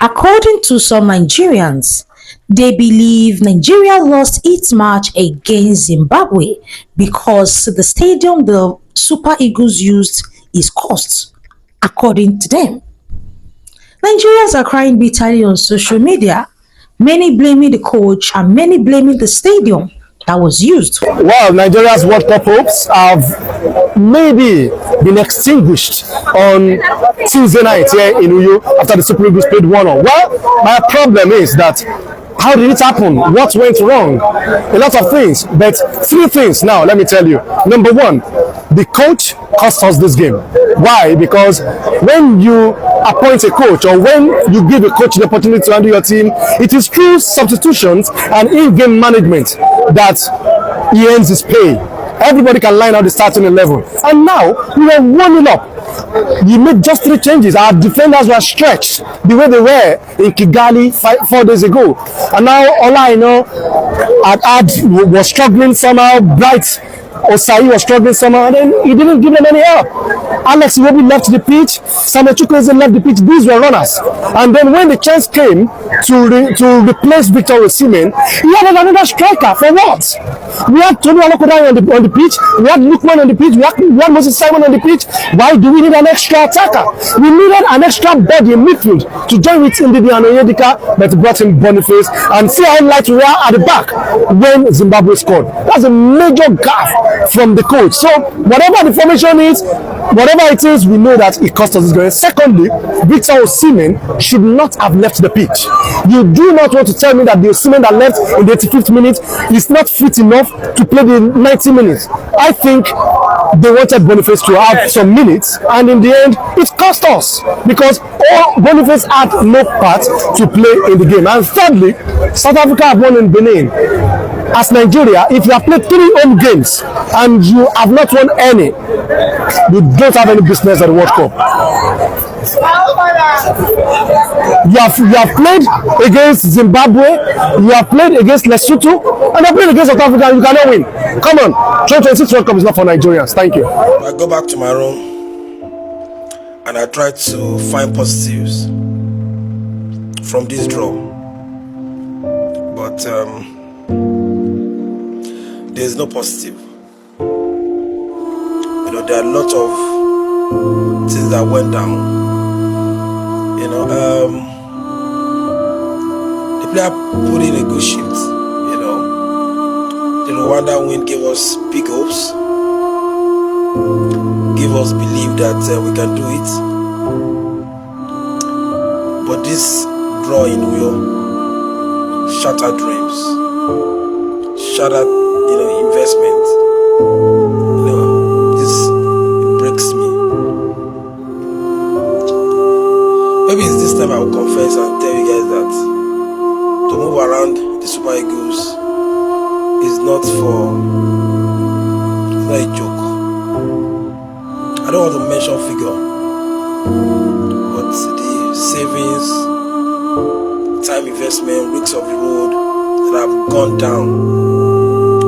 According to some Nigerians, they believe Nigeria lost its match against Zimbabwe because the stadium the Super Eagles used is cursed, according to them. Nigerians are crying bitterly on social media, many blaming the coach and many blaming the stadium that was used. Well, Nigeria's World Cup hopes have maybe been extinguished on Tuesday night here in Uyo after the Super Eagles played 1-1. Well, my problem is that how did it happen? What went wrong? A lot of things, but three things now, let me tell you. Number one, the coach cost us this game. Why? Because when you appoint a coach or when you give a coach the opportunity to handle your team, it is through substitutions and in-game management that he earns his pay. Everybody can line out the starting 11. And now we are 1-0 up. You made just 3 changes. Our defenders were stretched the way they were in Kigali 4 days ago. And now all I know, Ad was struggling somehow. Bright Osai was struggling somehow, and then he didn't give them any help. Alex Iwobi left the pitch, Samuel Chukwueze left the pitch. These were runners. And then when the chance came to replace Victor Osimhen, he had another striker. For what? We had Tony Alokodai on the pitch, we had Lukman on the pitch, we had Moses Simon on the pitch. Why do we need an extra attacker? We needed an extra body in midfield to join with Ndidi and Onyedika, but brought in Boniface, and see how light we are at the back when Zimbabwe scored. That's a major gaffe from the coach. So whatever the formation is, whatever it is, we know that it cost us this game. Secondly, Victor Osimhen should not have left the pitch. You do not want to tell me that the Osimhen that left in the 85th minute is not fit enough to play the 90 minutes. I think they wanted Boniface to have some minutes, and in the end, it cost us because Boniface had no part to play in the game. And thirdly, South Africa have won in Benin. As Nigeria, if you have played 3 home games and you have not won any, you don't have any business at the World Cup. You have played against Zimbabwe, you have played against Lesotho, and you have played against South Africa, and you cannot win. Come on, 2026 World Cup is not for Nigerians. Thank you. I go back to my room and I try to find positives from this draw, but there's no positive. You know, there are a lot of things that went down. You know, the player put in a good shift. You know, the Rwanda win gave us big hopes, gave us belief that we can do it. But this draw in Uyo shattered dreams, shattered, investment. It breaks me. Maybe it's this time I will confess and tell you guys that to move around the Super Eagles is not a joke. I don't want to mention figure, but the savings, time investment, risks of the road that have gone down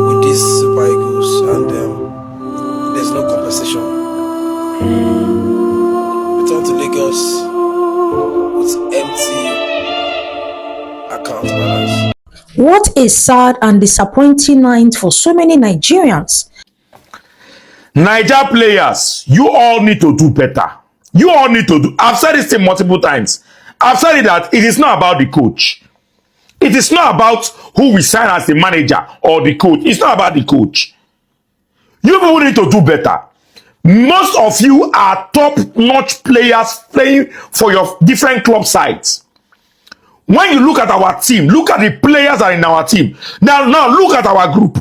with these Super Eagles, and there's no compensation. Return to Lagos with empty account balance. What a sad and disappointing night for so many Nigerians. Niger players, you all need to do better. You all need to do. I've said this thing multiple times. I've said it that it is not about the coach. It is not about who we sign as the manager or the coach. It's not about the coach. You people need to do better. Most of you are top-notch players playing for your different club sides. When you look at our team, look at the players that are in our team. Now look at our group.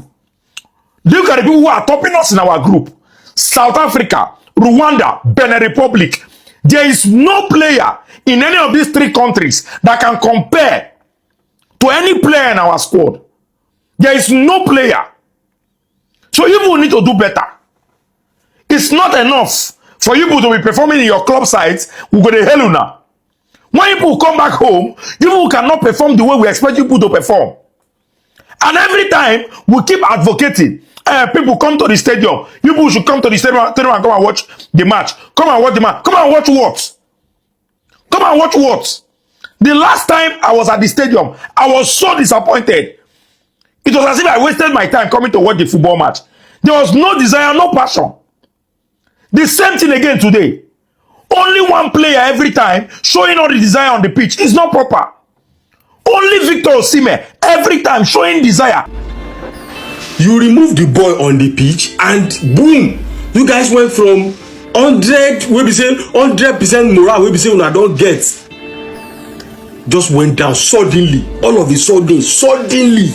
Look at the people who are topping us in our group. South Africa, Rwanda, Benin Republic. There is no player in any of these 3 countries that can compare to any player in our squad. There is no player. So you people need to do better. It's not enough for you people to be performing in your club sides. We go to hell now. When you people come back home, you people cannot perform the way we expect you people to perform. And every time we keep advocating, people come to the stadium. You people should come to the stadium and come and watch the match. Come and watch the match. Come and watch what? Come and watch what? The last time I was at the stadium, I was so disappointed. It was as if I wasted my time coming to watch the football match. There was no desire, no passion. The same thing again today. Only one player every time showing all the desire on the pitch is not proper. Only Victor Osimhen every time showing desire. You remove the boy on the pitch and boom, you guys went from 100 wey be say 100% morale wey be say una don get, just went down suddenly, all of a suddenly.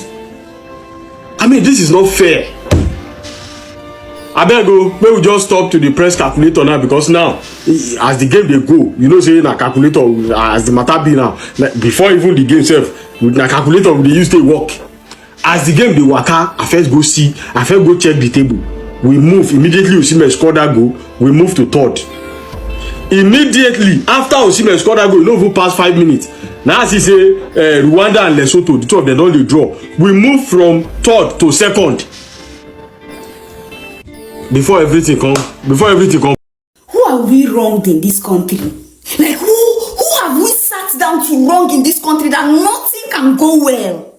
I mean, this is not fair. Abeg o, make we just stop to the press calculator now, because now as the game dey go, you know say na calculator as the matter be now. Before even the game sef, na calculator we dey use take work. As the game dey waka, I first go check the table. We move immediately. Osimhen score that goal, we move to third. Immediately after Osimhen score that goal, no even pass 5 minutes. Now as he say Rwanda and Lesotho, the two of them don dey draw. We move from third to second. Before everything come. Who have we wronged in this country? Like who have we sat down to wrong in this country that nothing can go well?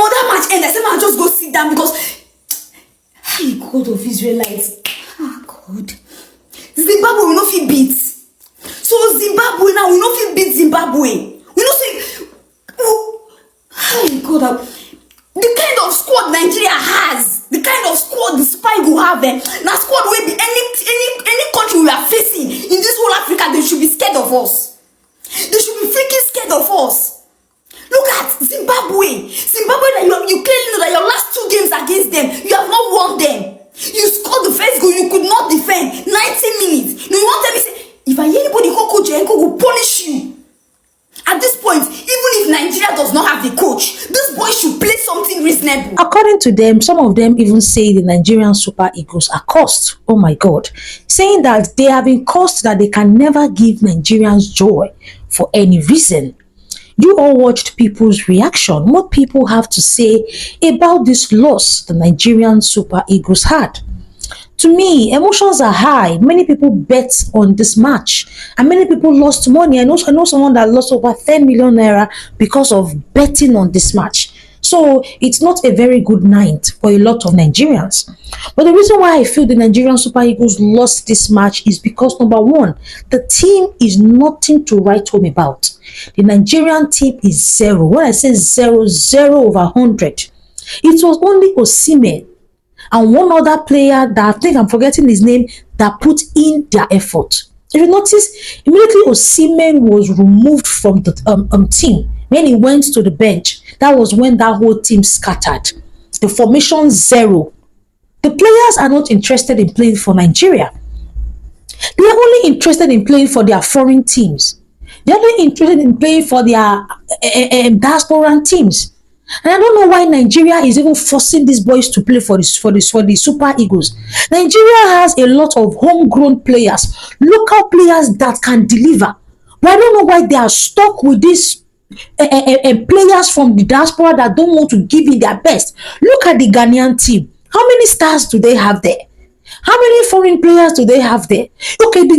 That match end, I said, man, just go sit down, because hey, God of Israelites, God, Zimbabwe will not feel beat. So Zimbabwe now will not feel beat Zimbabwe. We not say, hey, God, the kind of squad Nigeria has, the kind of squad the spy will have, now squad will be any country we are facing in this whole Africa, they should be scared of us. They should be freaking scared of us. Look at Zimbabwe that you clearly know that your last 2 games against them, you have not won them. You scored the first goal, you could not defend 90 minutes. Now you want to tell me, say, if I hear anybody call Coach Enko will punish you. At this point, even if Nigeria does not have the coach, this boy should play something reasonable. According to them, some of them even say the Nigerian Super Eagles are cursed. Oh my God. Saying that they have been cursed, that they can never give Nigerians joy for any reason. You all watched people's reaction. What people have to say about this loss the Nigerian Super Eagles had. To me, emotions are high. Many people bet on this match, and many people lost money. I know someone that lost over 10 million naira because of betting on this match. So it's not a very good night for a lot of Nigerians. But the reason why I feel the Nigerian Super Eagles lost this match is because, number one, the team is nothing to write home about. The Nigerian team is 0. When I say 0, 0 over 100. It was only Osimhen and one other player that I think I'm forgetting his name that put in their effort. If you notice, immediately Osimhen was removed from the team. When he went to the bench, that was when that whole team scattered. The formation 0. The players are not interested in playing for Nigeria. They are only interested in playing for their foreign teams. They are only interested in playing for their diaspora teams. And I don't know why Nigeria is even forcing these boys to play for the Super Eagles. Nigeria has a lot of homegrown players, local players that can deliver. But I don't know why they are stuck with these players from the diaspora that don't want to give in their best. Look at the Ghanaian team. How many stars do they have there? How many foreign players do they have there? Okay, the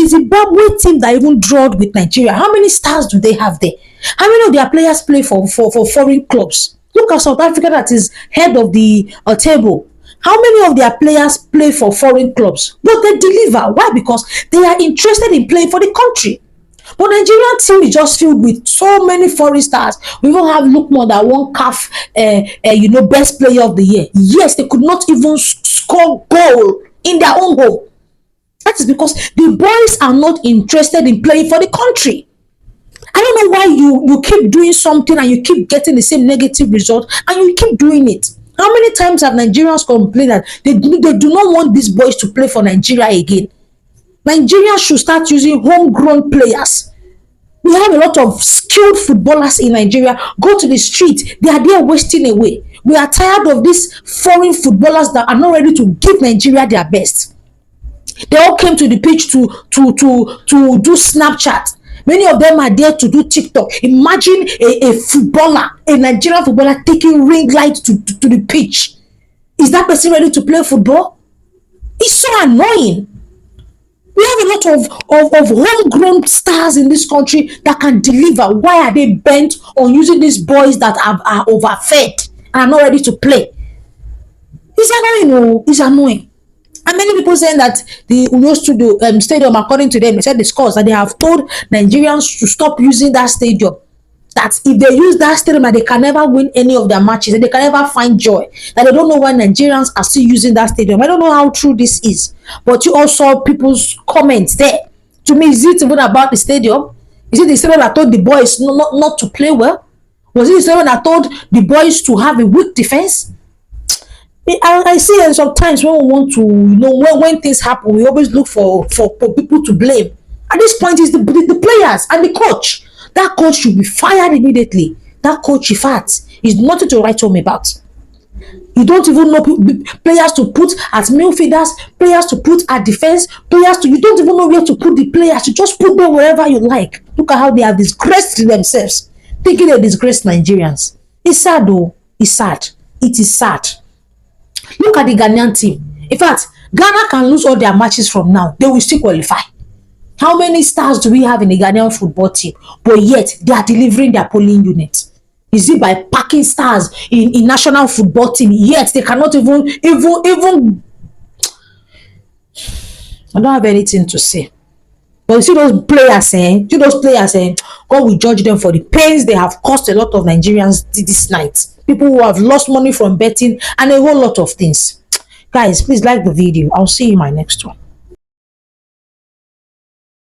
Zimbabwe team that even drawed with Nigeria, how many stars do they have there? How many of their players play for foreign clubs? Look at South Africa that is head of the table. How many of their players play for foreign clubs? But they deliver. Why? Because they are interested in playing for the country. But Nigerian team is just filled with so many foreign stars. We even have Lookman that won CAF, best player of the year. Yes, they could not even score goal in their own home. That is because the boys are not interested in playing for the country. I don't know why you keep doing something and you keep getting the same negative result and you keep doing it. How many times have Nigerians complained that they do not want these boys to play for Nigeria again? Nigeria should start using homegrown players. We have a lot of skilled footballers in Nigeria. Go to the street, they are there wasting away. We are tired of these foreign footballers that are not ready to give Nigeria their best. They all came to the pitch to do Snapchat. Many of them are there to do TikTok. Imagine a Nigerian footballer taking ring light to the pitch. Is that person ready to play football? It's so annoying. We have a lot of homegrown stars in this country that can deliver. Why are they bent on using these boys that are overfed and are not ready to play? It's annoying. Oh, it's annoying. And many people saying that the Uyo studio stadium, according to them, they said the scores that they have told Nigerians to stop using that stadium. That if they use that stadium, that they can never win any of their matches, and they can never find joy. That they don't know why Nigerians are still using that stadium. I don't know how true this is, but you also saw people's comments there. To me, is it even about the stadium? Is it the stadium that told the boys not to play well? Was it the stadium that told the boys to have a weak defense? I see, and sometimes when we want to, when things happen, we always look for people to blame. At this point, it's the players and the coach. That coach should be fired immediately. That coach, in fact, is nothing to write home about. You don't even know players to put as midfielders, players to put at defense, you don't even know where to put the players. You just put them wherever you like. Look at how they have disgraced themselves, thinking they disgraced Nigerians. It's sad though. It's sad. It is sad. Look at the Ghanaian team. In fact, Ghana can lose all their matches from now. They will still qualify. How many stars do we have in the Ghanaian football team? But yet, they are delivering their polling units. Is it by packing stars in national football team? Yet, they cannot even... I don't have anything to say. But you see those players, God will judge them for the pains they have cost a lot of Nigerians this night. People who have lost money from betting and a whole lot of things. Guys, please like the video. I'll see you in my next one.